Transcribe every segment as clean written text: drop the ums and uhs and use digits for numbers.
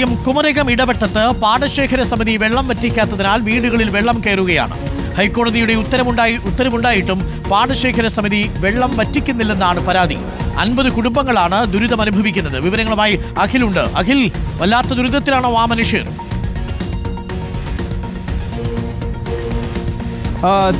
അതേസമയം കുമരകം ഇടവട്ടത്ത് പാടശേഖര സമിതി വെള്ളം വറ്റിക്കാത്തതിനാൽ വീടുകളിൽ വെള്ളം കയറുകയാണ്. ഹൈക്കോടതിയുടെ ഉത്തരവുണ്ടായിട്ടും പാടശേഖര സമിതി വെള്ളം വറ്റിക്കുന്നില്ലെന്നാണ് പരാതി. 50 കുടുംബങ്ങളാണ് ദുരിതം അനുഭവിക്കുന്നത്. വിവരങ്ങളുമായി അഖിലുണ്ട്. അഖിൽ, വല്ലാത്ത ദുരിതത്തിലാണോ ആ മനുഷ്യർ?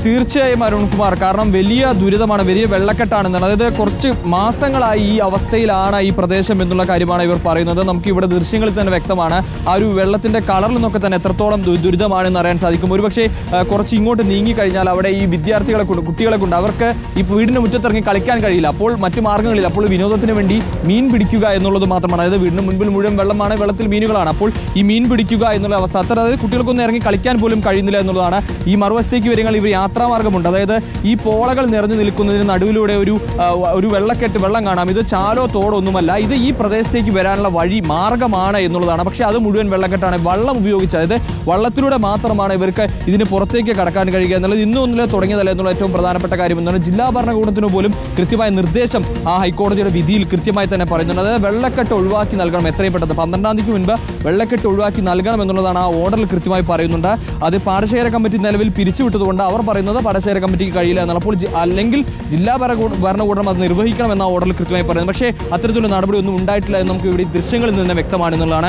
തീർച്ചയായും അരുൺകുമാർ, കാരണം വലിയ ദുരിതമാണ്, വലിയ വെള്ളക്കെട്ടാണെന്നാണ്. അതായത് കുറച്ച് മാസങ്ങളായി ഈ അവസ്ഥയിലാണ് ഈ പ്രദേശം എന്നുള്ള കാര്യമാണ് ഇവർ പറയുന്നത്. നമുക്ക് ഇവിടെ ദൃശ്യങ്ങളിൽ തന്നെ വ്യക്തമാണ് ആ ഒരു വെള്ളത്തിന്റെ കളറിൽ നിന്നൊക്കെ തന്നെ എത്രത്തോളം ദുരിതമാണെന്ന് അറിയാൻ സാധിക്കും. ഒരുപക്ഷെ കുറച്ച് ഇങ്ങോട്ട് നീങ്ങിക്കഴിഞ്ഞാൽ അവിടെ ഈ വിദ്യാർത്ഥികളെ കൊണ്ട്, കുട്ടികളെ കൊണ്ട് അവർക്ക് ഈ വീടിന്റെ മുറ്റത്തിറങ്ങി കളിക്കാൻ കഴിയില്ല. അപ്പോൾ മറ്റു മാർഗ്ഗങ്ങളില്ല. അപ്പോൾ വിനോദത്തിന് വേണ്ടി മീൻ പിടിക്കുക എന്നുള്ളത് മാത്രമാണ്. അതായത് വീടിന് മുൻപിൽ മുഴുവൻ വെള്ളമാണ്, വെള്ളത്തിൽ മീനുകളാണ്. അപ്പോൾ ഈ മീൻ പിടിക്കുക എന്നുള്ള അവസ്ഥ അത്ര, അതായത് കുട്ടികൾക്കൊന്നും ഇറങ്ങി കളിക്കാൻ പോലും കഴിയുന്നില്ല എന്നുള്ളതാണ്. ഈ മറുവശത്തേക്ക് വരിക ഇവർ യാത്രാമാർഗമുണ്ട്. അതായത് ഈ പോളകൾ നിറഞ്ഞു നിൽക്കുന്നതിന് നടുവിലൂടെ ഒരു വെള്ളക്കെട്ട് വെള്ളം കാണാം. ഇത് ചാലോ തോടോ ഒന്നുമല്ല, ഇത് ഈ പ്രദേശത്തേക്ക് വരാനുള്ള വഴി മാർഗമാണ് എന്നുള്ളതാണ്. പക്ഷേ അത് മുഴുവൻ വെള്ളക്കെട്ടാണ്. വെള്ളം ഉപയോഗിച്ച്, അതായത് വള്ളത്തിലൂടെ മാത്രമാണ് ഇവർക്ക് ഇതിന് പുറത്തേക്ക് കടക്കാൻ കഴിയുക എന്നുള്ളത് ഇന്നൊന്നിലെ തുടങ്ങിയതല്ല എന്നുള്ള ഏറ്റവും പ്രധാനപ്പെട്ട കാര്യം എന്നാണ്. ജില്ലാ ഭരണകൂടത്തിന് പോലും കൃത്യമായ നിർദ്ദേശം ആ ഹൈക്കോടതിയുടെ വിധിയിൽ കൃത്യമായി തന്നെ പറയുന്നുണ്ട്. അതായത് വെള്ളക്കെട്ട് ഒഴിവാക്കി നൽകണം, എത്രയും പെട്ടെന്ന് 12-ാം തീയതിക്ക് മുൻപ് വെള്ളക്കെട്ട് ഒഴിവാക്കി നൽകണം എന്നുള്ളതാണ് ആ ഓർഡറിൽ കൃത്യമായി പറയുന്നുണ്ട്. അത് പാടശേഖര കമ്മിറ്റി നിലവിൽ പിരിച്ചുവിട്ടതുകൊണ്ട് അവർ പറയുന്നത് പാടശേഖര കമ്മിറ്റിക്ക് കഴിയില്ല എന്നാണ്. അപ്പോൾ അല്ലെങ്കിൽ ജില്ലാ ഭരണകൂടം അത് നിർവഹിക്കണം എന്ന ഓർഡറിൽ കൃത്യമായി പറയുന്നത്. പക്ഷേ അത്തരത്തിലുള്ള നടപടി ഒന്നും ഉണ്ടായിട്ടില്ല എന്ന് നമുക്ക് ഇവിടെ ദൃശ്യങ്ങളിൽ നിന്ന് വ്യക്തമാണെന്നുള്ളതാണ്.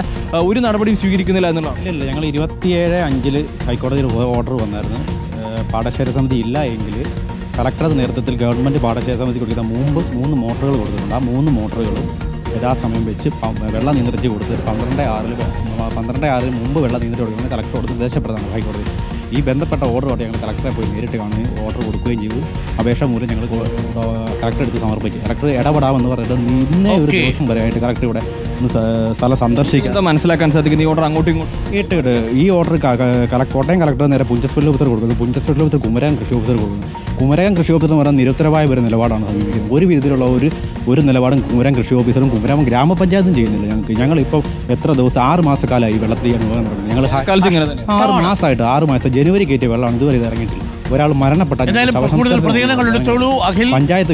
ഒരു നടപടിയും സ്വീകരിക്കുന്നില്ല എന്നുള്ളതാണ്. ഇല്ല, ഞങ്ങൾ 27/5 ഹൈക്കോടതിയിൽ ഓർഡർ വന്നായിരുന്നു. പാടശേഖര സമിതി ഇല്ല എങ്കിൽ കളക്ടറുടെ നേതൃത്വത്തിൽ ഗവൺമെൻറ് പാടശേഖര സമിതി കൊടുക്കുന്ന 3 മോട്ടോറുകൾ കൊടുക്കുന്നുണ്ട്. ആ 3 മോട്ടോറുകളും യഥാസമയം വെച്ച് വെള്ളം നിയന്ത്രിച്ച് കൊടുത്ത് 12/6 മുമ്പ് വെള്ളം നിയന്ത്രിച്ച് കൊടുക്കുന്നത് കളക്ടറോട് നിർദ്ദേശപ്പെടുന്നതാണ് ഹൈക്കോടതി. ഈ ബന്ധപ്പെട്ട ഓർഡറോടെ ഞങ്ങൾ കളക്ടറെ പോയി നേരിട്ട് കാണുകയും ഓർഡർ കൊടുക്കുകയും ചെയ്തു. അപേക്ഷ മൂലം ഞങ്ങൾ കളക്ടർ എടുത്ത് സമർപ്പിക്കും. കളക്ടർ ഇടപെടാമെന്ന് പറഞ്ഞിട്ട് ഇന്നേ ഒരു ദിവസം വരെയായിട്ട് കളക്ടർ ഇവിടെ സ്ഥലം സന്ദർശിക്കാൻ മനസ്സിലാക്കാൻ സാധിക്കും. ഈ ഓർഡർ അങ്ങോട്ടും ഇങ്ങോട്ടും കേട്ടിട്ട് ഈ ഓർഡർ കോട്ടയം കളക്ടർ നേരെ പുഞ്ചസ്വല്ല ഓഫീസർ കൊടുക്കുന്നത്, പുഞ്ചസ്വല്ല ഓഫീസർ കുമരകം കൃഷി ഓഫീസർ കൊടുക്കുന്നത്. കുമരകം കൃഷി ഓഫീസർ എന്ന് പറഞ്ഞാൽ നിരുത്തരമായ ഒരു നിലപാടാണ് സമീപിക്കുന്നത്. ഒരു വിധത്തിലുള്ള ഒരു നിലപാടും കുമരകം കൃഷി ഓഫീസറും കുമരകം ഗ്രാമപഞ്ചായത്തും ചെയ്യുന്നില്ല. ഞങ്ങളിപ്പോൾ എത്ര ദിവസം 6 മാസക്കാലമായി വെള്ളത്തിൽ ഞങ്ങൾ 6 മാസമായിട്ട് 6 മാസം ജനുവരി കയറ്റിയ വെള്ളമാണ് ഇതുവരെ ഇത് ഇറങ്ങിയിട്ടില്ല. ഒരാൾ മരണപ്പെട്ട പഞ്ചായത്ത്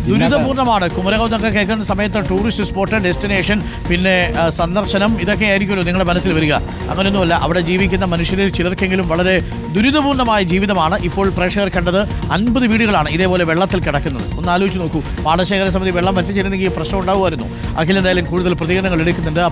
ദുരിതപൂർണ്ണമാണ്. കുമരകം എന്നൊക്കെ കേൾക്കുന്ന സമയത്ത് ടൂറിസ്റ്റ് സ്പോട്ട്, ഡെസ്റ്റിനേഷൻ, പിന്നെ സന്ദർശനം, ഇതൊക്കെ ആയിരിക്കുമല്ലോ നിങ്ങളുടെ മനസ്സിൽ വരിക. അങ്ങനെയൊന്നുമല്ല. അവിടെ ജീവിക്കുന്ന മനുഷ്യരിൽ ചിലർക്കെങ്കിലും വളരെ ദുരിതപൂർണ്ണമായ ജീവിതമാണ്. ഇപ്പോൾ പ്രേക്ഷകർ കണ്ടത് 50 വീടുകളാണ് ഇതേപോലെ വെള്ളത്തിൽ കിടക്കുന്നത്. ഒന്ന് ആലോചിച്ച് നോക്കൂ. പാടശേഖര സമിതി വെള്ളം വറ്റിച്ചിരുന്നെങ്കിൽ പ്രശ്നം ഉണ്ടാവുമായിരുന്നു. അഖിൽ എന്തായാലും കൂടുതൽ പ്രതികരണങ്ങൾ എടുക്കുന്നുണ്ട്.